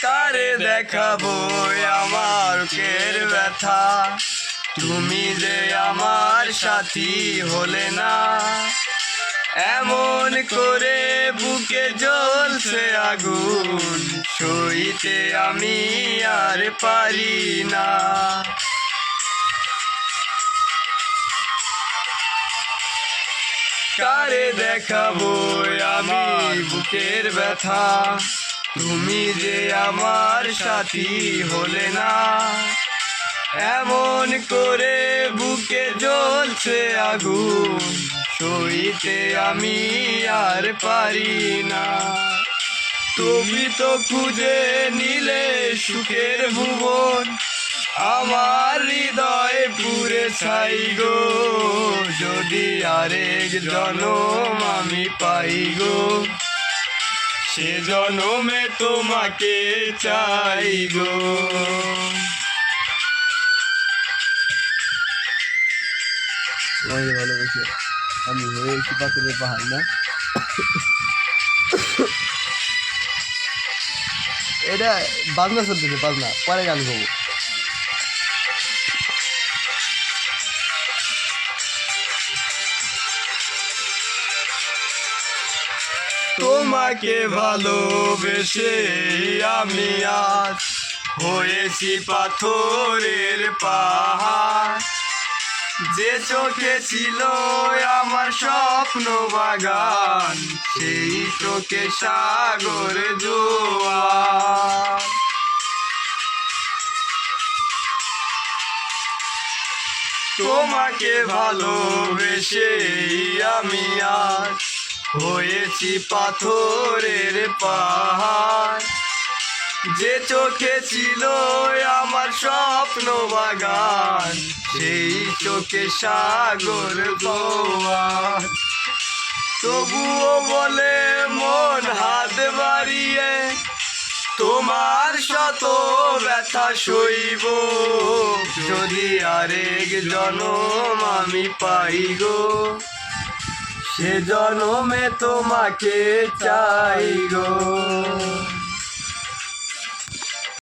কারে দেখাবো আমার বুকের ব্যথা, তুমি যে আমার সাথী হলে না। এমন করে বুকে জ্বলছে আগুন, সইতে আমি আর পারি না। কারে দেখাবো আমি বুকের ব্যথা, তুমি যে আমার সাথী হলে না। এমন করে বুকে জ্বলছে আগুন, সইতে আমি আর পারি না। তুমি তো খুঁজে নিলে সুখের ভুবন, আমার হৃদয় পুরে ছাই গো। যদি আরেক জনম আমি পাই গো, সে জনমে তোমাকে চাই গো। ভালোবেসে আমি হয়েছি পাথরের পাহাড় না। এটা বাজনা চলতেছে, বাজনা পরে গান গাবো। তোমাকে ভালোবেসে আমি আজ হয়েছি পাথরের পাহাড়। যে চোখে ছিল আমার স্বপ্ন বাগান, সেই চোখে সাগর জোয়ার। তোমাকে ভালোবেসে আমি আজ হয়েছি পাথরের পাহাড়। যে চোখে ছিল আমার স্বপ্ন বাগান, সেই চোখে সাগর জোয়ার। তবুও বলে মন হাত বাড়িয়ে, তোমার শত ব্যথা সইব। যদি আরেক জনম আমি পাই গো, সে জনমে তোমাকে চাই গো।